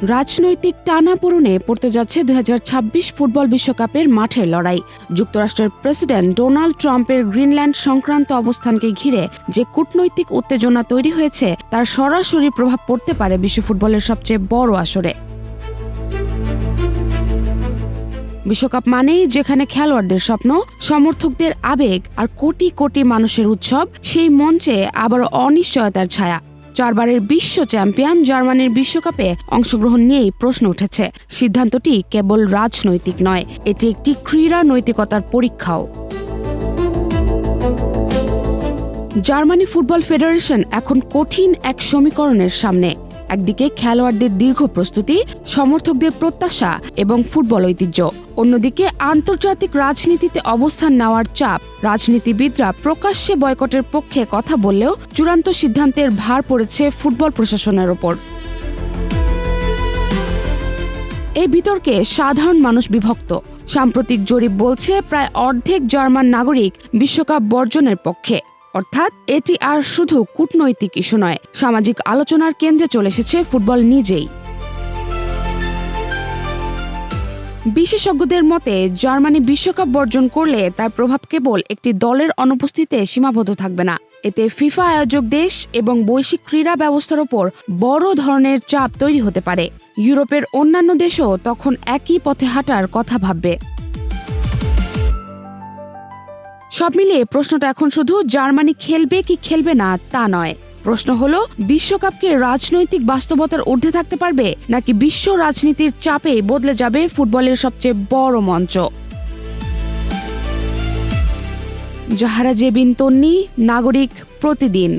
রাজনৈতিক টানাপোড়েনে পড়তে যাচ্ছে 2026 ফুটবল বিশ্বকাপের মাঠের লড়াই। যুক্তরাষ্ট্রের প্রেসিডেন্ট ডোনাল্ড ট্রাম্পের গ্রিনল্যান্ড সংক্রান্ত অবস্থানকে ঘিরে যে কূটনৈতিক উত্তেজনা তৈরি হয়েছে তার সরাসরি প্রভাব পড়তে পারে বিশ্ব ফুটবলের সবচেয়ে বড় আসরে। বিশ্বকাপ মানেই যেখানে খেলোয়াড়দের স্বপ্ন, সমর্থকদের আবেগ আর কোটি কোটি মানুষের উৎসব, সেই মঞ্চে আবারও অনিশ্চয়তার ছায়া। 4 বারের বিশ্ব চ্যাম্পিয়ন জার্মানির বিশ্বকাপে অংশগ্রহণ নিয়েই প্রশ্ন উঠেছে। সিদ্ধান্তটি কেবল রাজনৈতিক নয়, এটি একটি ক্রীড়া নৈতিকতার পরীক্ষাও। জার্মানি ফুটবল ফেডারেশন এখন কঠিন এক সমীকরণের সামনে। একদিকে খেলোয়াড়দের দীর্ঘ প্রস্তুতি, সমর্থকদের প্রত্যাশা এবং ফুটবল ঐতিহ্য, অন্যদিকে আন্তর্জাতিক রাজনীতিতে অবস্থান নেওয়ার চাপ। রাজনীতিবিদরা প্রকাশ্যে বয়কটের পক্ষে কথা বললেও চূড়ান্ত সিদ্ধান্তের ভার পড়েছে ফুটবল প্রশাসনের ওপর। এই বিতর্কে সাধারণ মানুষ বিভক্ত। সাম্প্রতিক জরিপ বলছে প্রায় অর্ধেক জার্মান নাগরিক বিশ্বকাপ বর্জনের পক্ষে। অর্থাৎ এটি আর শুধু কূটনৈতিক ইস্যু নয়, সামাজিক আলোচনার কেন্দ্রে চলে এসেছে ফুটবল নিজেই। বিশেষজ্ঞদের মতে জার্মানি বিশ্বকাপ বর্জন করলে তার প্রভাব কেবল একটি দলের অনুপস্থিতিতে সীমাবদ্ধ থাকবে না। এতে ফিফা আয়োজক দেশ এবং বৈশ্বিক ক্রীড়া ব্যবস্থার উপর বড় ধরনের চাপ তৈরি হতে পারে। ইউরোপের অন্যান্য দেশও তখন একই পথে হাঁটার কথা ভাববে। সব মিলিয়ে প্রশ্নটা এখন শুধু জার্মানি খেলবে কি খেলবে না তা নয়। প্রশ্ন হলো, বিশ্বকাপকে রাজনৈতিক বাস্তবতার ঊর্ধ্বে থাকতে পারবে, নাকি বিশ্ব রাজনীতির চাপে বদলে যাবে ফুটবলের সবচেয়ে বড় মঞ্চ। জাহারা জেবিন তন্নি, নাগরিক প্রতিদিন।